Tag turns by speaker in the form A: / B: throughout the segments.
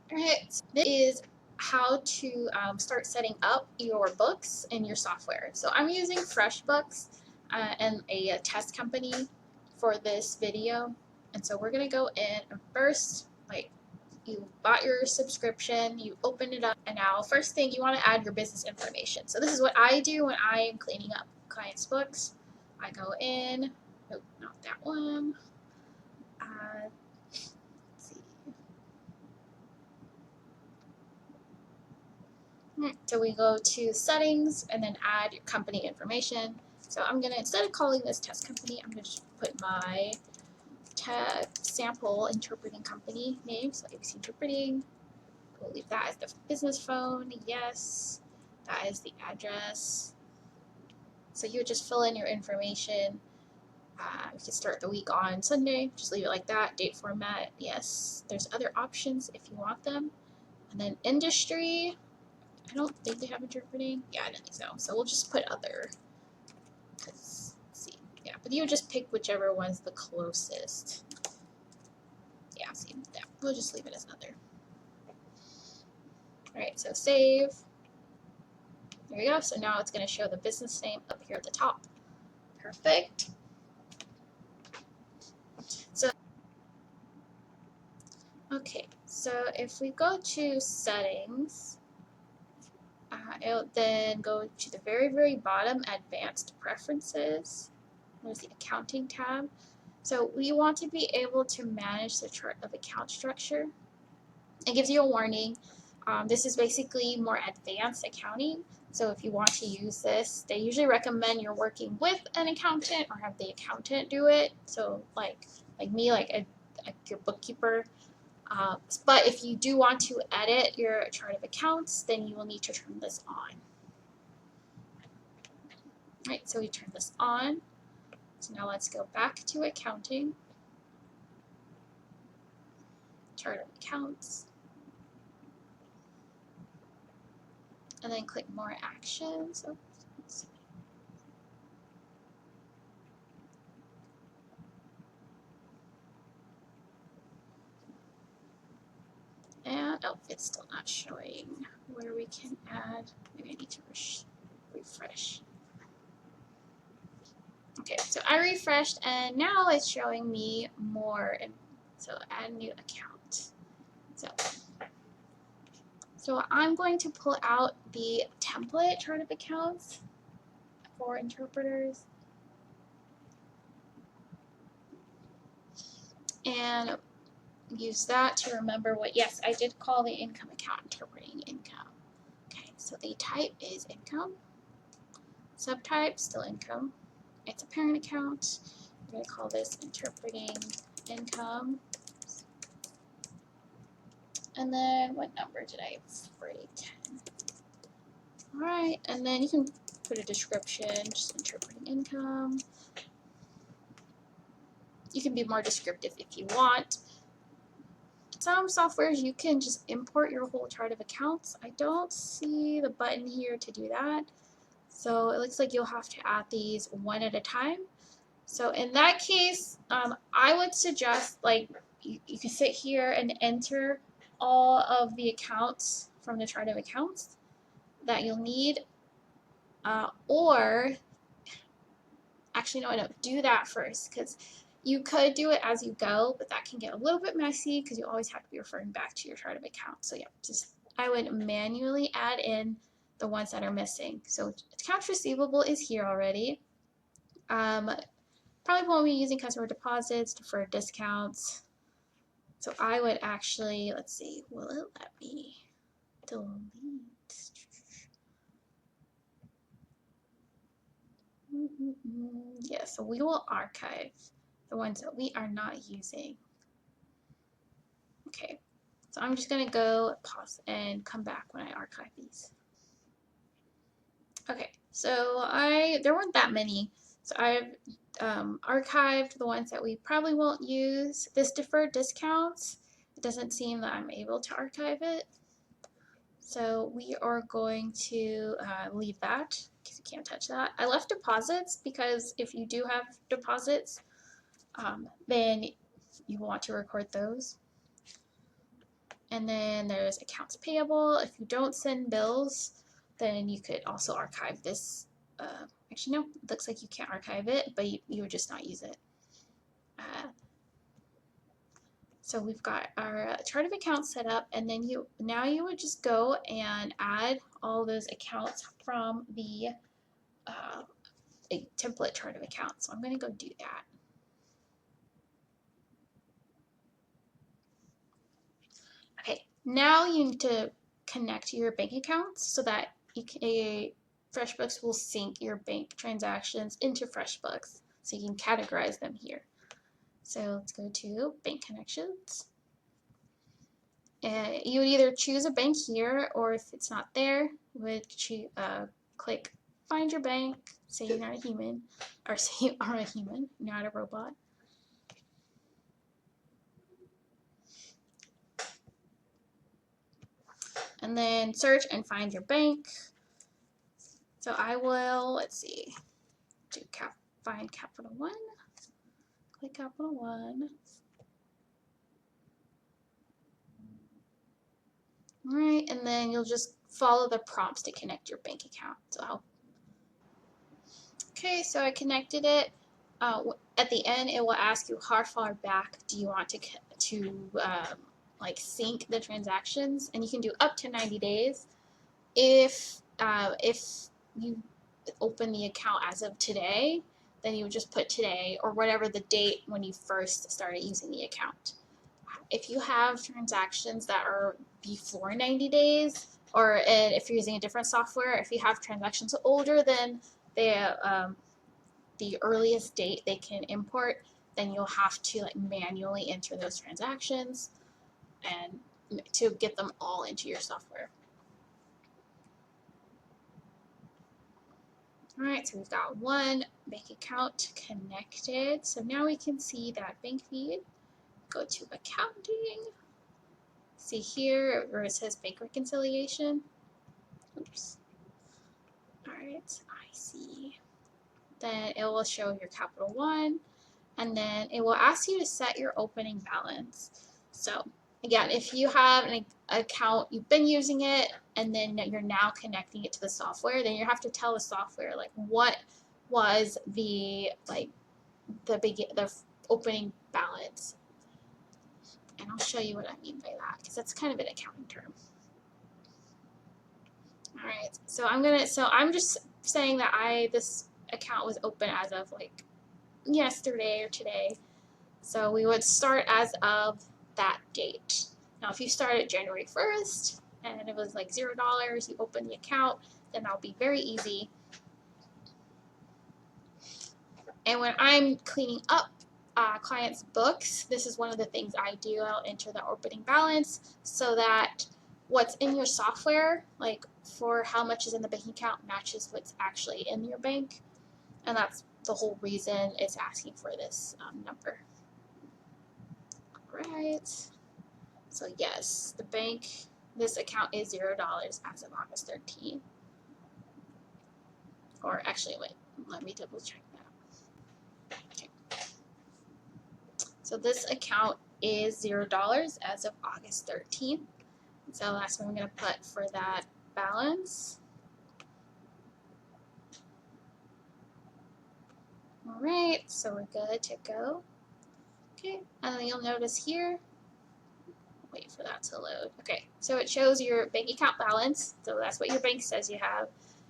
A: Alright, so this is how to start setting up your books in your software. So I'm using FreshBooks and a test company for this video. And so we're going to go in and first, like, you bought your subscription, you open it up, and now first thing you want to add your business information. So this is what I do when I am cleaning up clients' books. I go in, nope, not that one. Let's see. So we go to settings and then add your company information. So I'm gonna, instead of calling this test company, I'm gonna just put my sample interpreting company name. So ABC Interpreting. We'll leave that as the business phone. Yes. That is the address. So you would just fill in your information. You can start the week on Sunday. Just leave it like that. Date format. Yes. There's other options if you want them. And then industry. I don't think they have interpreting. Yeah, I don't think so. So we'll just put other. Cause let's see. Yeah, but you would just pick whichever one's the closest. Yeah, see. Yeah, we'll just leave it as other. Alright, so save. There we go. So now it's going to show the business name up here at the top. Perfect. So, okay. So if we go to settings, it'll then go to the very, very bottom, advanced preferences. There's the accounting tab. So we want to be able to manage the chart of account structure. It gives you a warning. This is basically more advanced accounting. So if you want to use this, they usually recommend you're working with an accountant or have the accountant do it. So like me, like your bookkeeper. But if you do want to edit your chart of accounts, then you will need to turn this on. All right, so we turn this on. So now let's go back to accounting. Chart of accounts. And then click more actions. Oops. And oh, it's still not showing where we can add. Maybe I need to refresh. Okay, so I refreshed and now it's showing me more. So add new account. So I'm going to pull out the template chart of accounts for interpreters. And use that to remember what, yes, I did call the income account interpreting income. Okay, so the type is income. Subtype, still income. It's a parent account. We're going to call this interpreting income. And then what number did I already? 10. Alright, and then you can put a description, just interpreting income. You can be more descriptive if you want. Some softwares you can just import your whole chart of accounts. I don't see the button here to do that. So it looks like you'll have to add these one at a time. So in that case, I would suggest like you can sit here and enter all of the accounts from the chart of accounts that you'll need. Or actually, no, do that first because you could do it as you go, but that can get a little bit messy because you always have to be referring back to your chart of accounts. So yeah, just I would manually add in the ones that are missing. So accounts receivable is here already. Probably won't be using customer deposits, deferred discounts. So I would actually, let's see, will it let me delete? Yeah, so we will archive the ones that we are not using. Okay, so I'm just gonna go pause and come back when I archive these. Okay, so there weren't that many. So I've archived the ones that we probably won't use. This deferred discounts, it doesn't seem that I'm able to archive it. So we are going to leave that because you can't touch that. I left deposits because if you do have deposits, then you want to record those. And then there's accounts payable. If you don't send bills, then you could also archive this. Actually, no, it looks like you can't archive it, but you would just not use it. So we've got our chart of accounts set up, and then you would just go and add all those accounts from the a template chart of accounts. So I'm going to go do that. Okay, now you need to connect your bank accounts so that FreshBooks will sync your bank transactions into FreshBooks, so you can categorize them here. So let's go to bank connections. You would either choose a bank here, or if it's not there, you would click find your bank, say you're not a human, or say you are a human, not a robot. And then search and find your bank. So I will, let's see, do find Capital One, click Capital One. All right, and then you'll just follow the prompts to connect your bank account. Okay, so I connected it. At the end, it will ask you how far back do you want to like sync the transactions, and you can do up to 90 days. If you open the account as of today, then you would just put today or whatever the date when you first started using the account. If you have transactions that are before 90 days, or if you're using a different software, if you have transactions older than the earliest date they can import, then you'll have to like manually enter those transactions and to get them all into your software. All right, so we've got one bank account connected. So now we can see that bank feed. Go to accounting. See here where it says bank reconciliation. Oops. All right, I see. Then it will show your Capital One, and then it will ask you to set your opening balance. So again, if you have an account, you've been using it, and then you're now connecting it to the software, then you have to tell the software like what was the opening balance. And I'll show you what I mean by that, because that's kind of an accounting term. All right, so I'm just saying that this account was open as of like yesterday or today. So we would start as of that date. Now, if you started January 1st and it was like $0, you open the account, then that'll be very easy. And when I'm cleaning up clients' books, this is one of the things I do. I'll enter the opening balance so that what's in your software, like for how much is in the bank account, matches what's actually in your bank. And that's the whole reason it's asking for this number. All right. So yes, this account is $0 as of August 13th. Or actually, wait, let me double check that. Okay. So this account is $0 as of August 13th. So that's what I'm going to put for that balance. All right, so we're good to go. Okay, and then you'll notice here, wait for that to load. Okay, so it shows your bank account balance. So that's what your bank says you have.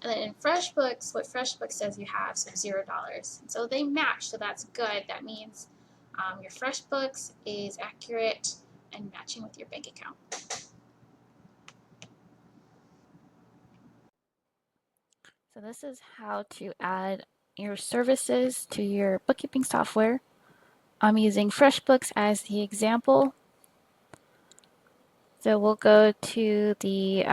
A: And then in FreshBooks, what FreshBooks says you have, so $0. So they match, so that's good. That means your FreshBooks is accurate and matching with your bank account.
B: So this is how to add your services to your bookkeeping software. I'm using FreshBooks as the example. So we'll go to the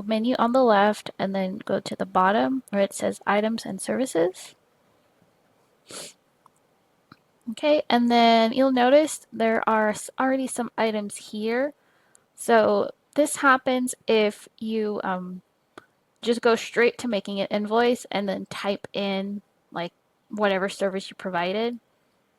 B: menu on the left and then go to the bottom where it says items and services. Okay, and then you'll notice there are already some items here. So this happens if you just go straight to making an invoice and then type in like whatever service you provided.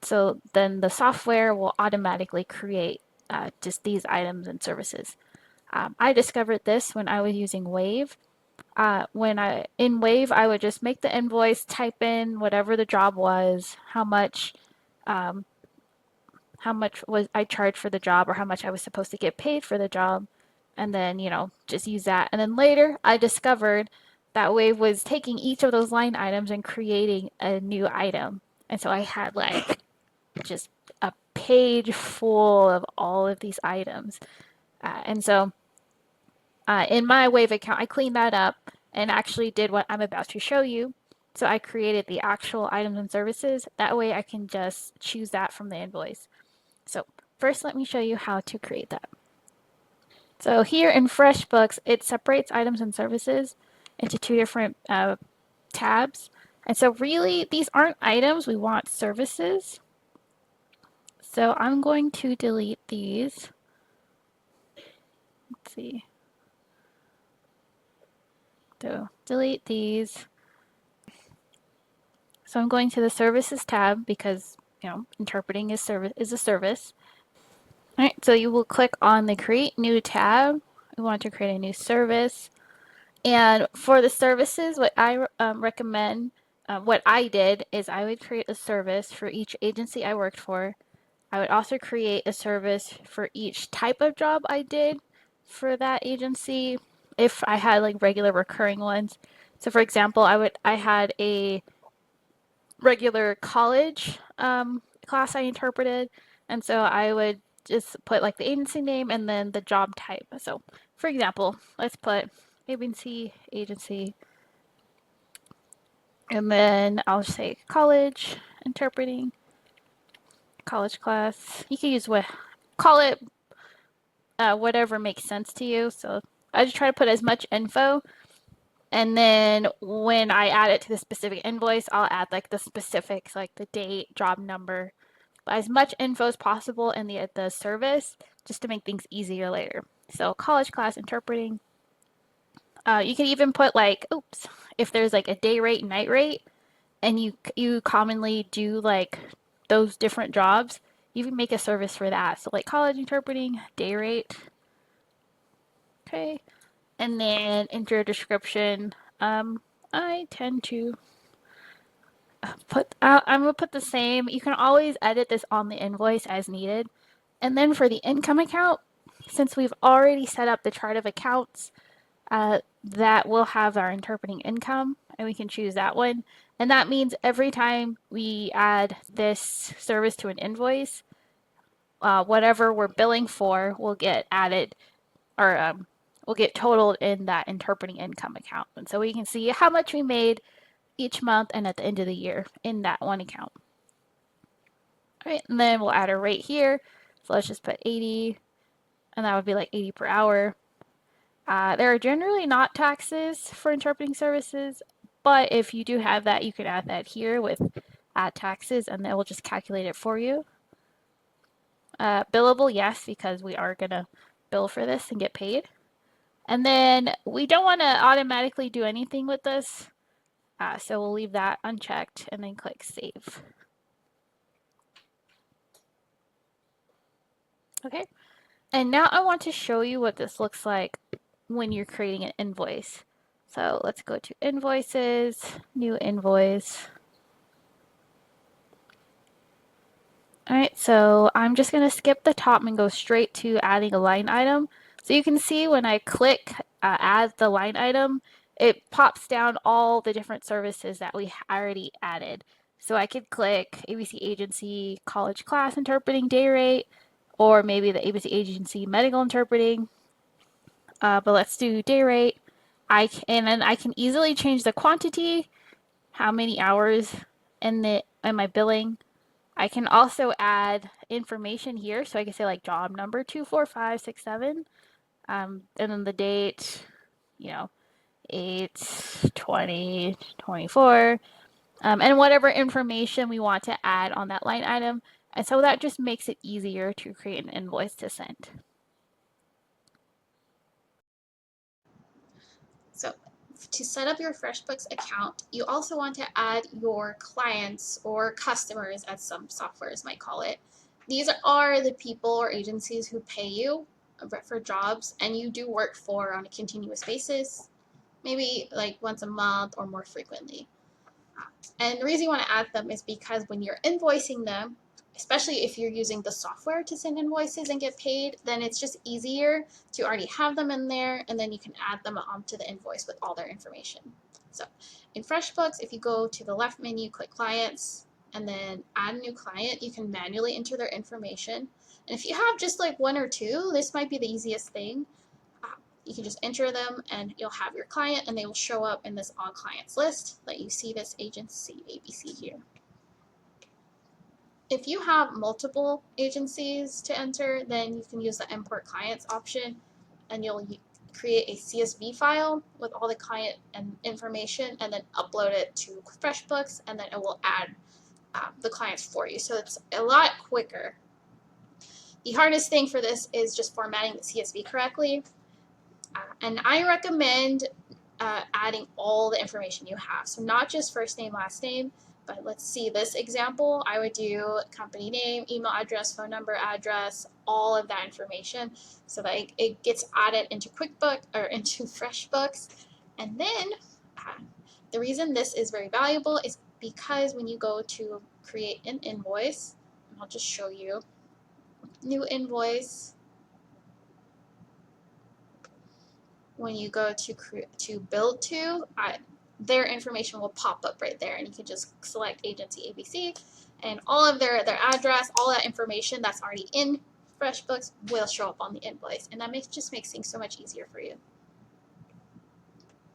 B: So then the software will automatically create just these items and services. I discovered this when I was using Wave. In Wave, I would just make the invoice, type in whatever the job was, um, how much was I charged for the job, or how much I was supposed to get paid for the job, and then just use that. And then later, I discovered that Wave was taking each of those line items and creating a new item, and so I had like just a page full of all of these items. And so in my Wave account, I cleaned that up and actually did what I'm about to show you. So I created the actual items and services. That way I can just choose that from the invoice. So first, let me show you how to create that. So here in FreshBooks, it separates items and services into two different tabs. And so really, these aren't items, we want services. So I'm going to delete these. Let's see. So delete these. So I'm going to the services tab because interpreting is a service. All right, so you will click on the create new tab. We want to create a new service. And for the services, what I recommend, what I did is I would create a service for each agency I worked for. I would also create a service for each type of job I did for that agency if I had like regular recurring ones. So for example, I had a regular college class I interpreted, and so I would just put like the agency name and then the job type. So for example, let's put agency, and then I'll say college interpreting, college class. You can use call it whatever makes sense to you. So I just try to put as much info, and then when I add it to the specific invoice, I'll add like the specifics, like the date, job number, as much info as possible in the service, just to make things easier later. So college class interpreting. You can even put like, oops, if there's like a day rate, night rate, and you commonly do like those different jobs, you can make a service for that. So like college interpreting, day rate. Okay. And then enter a description. I tend to I'm gonna put the same. You can always edit this on the invoice as needed. And then for the income account, since we've already set up the chart of accounts, that will have our interpreting income, and we can choose that one. And that means every time we add this service to an invoice, whatever we're billing for will get added, or will get totaled in that interpreting income account. And so we can see how much we made each month and at the end of the year in that one account. All right, and then we'll add a rate here. So let's just put 80, and that would be like 80 per hour. There are generally not taxes for interpreting services, but if you do have that, you can add that here with add taxes, and it will just calculate it for you. Billable, yes, because we are going to bill for this and get paid. And then we don't want to automatically do anything with this, so we'll leave that unchecked and then click Save. Okay, and now I want to show you what this looks like when you're creating an invoice. So let's go to Invoices, New Invoice. All right, so I'm just going to skip the top and go straight to adding a line item. So you can see when I click add the line item, it pops down all the different services that we already added. So I could click ABC Agency College Class Interpreting Day Rate, or maybe the ABC Agency Medical Interpreting. But let's do day rate. And then I can easily change the quantity, how many hours in my billing. I can also add information here, so I can say like job number 24567, and then the date, you know, 8/20/24, and whatever information we want to add on that line item. And so that just makes it easier to create an invoice to send.
A: So to set up your FreshBooks account, you also want to add your clients or customers, as some softwares might call it, these are the people or agencies who pay you for jobs and you do work for on a continuous basis, maybe like once a month or more frequently. And the reason you want to add them is because when you're invoicing them, especially if you're using the software to send invoices and get paid, then it's just easier to already have them in there, and then you can add them onto the invoice with all their information. So in FreshBooks, if you go to the left menu, click Clients, and then add a new client, you can manually enter their information. And if you have just like one or two, this might be the easiest thing. You can just enter them and you'll have your client and they will show up in this all clients list that you see this agency ABC here. If you have multiple agencies to enter, then you can use the import clients option and you'll create a CSV file with all the client and information and then upload it to FreshBooks, and then it will add the clients for you. So it's a lot quicker. The hardest thing for this is just formatting the CSV correctly. And I recommend adding all the information you have. So not just first name, last name, but let's see this example. I would do company name, email address, phone number, address, all of that information so that it gets added into QuickBooks or into FreshBooks. And then the reason this is very valuable is because when you go to create an invoice, and I'll just show you, new invoice, when you go to build to, their information will pop up right there, and you can just select agency ABC, and all of their address, all that information that's already in FreshBooks will show up on the invoice, and that just makes things so much easier for you.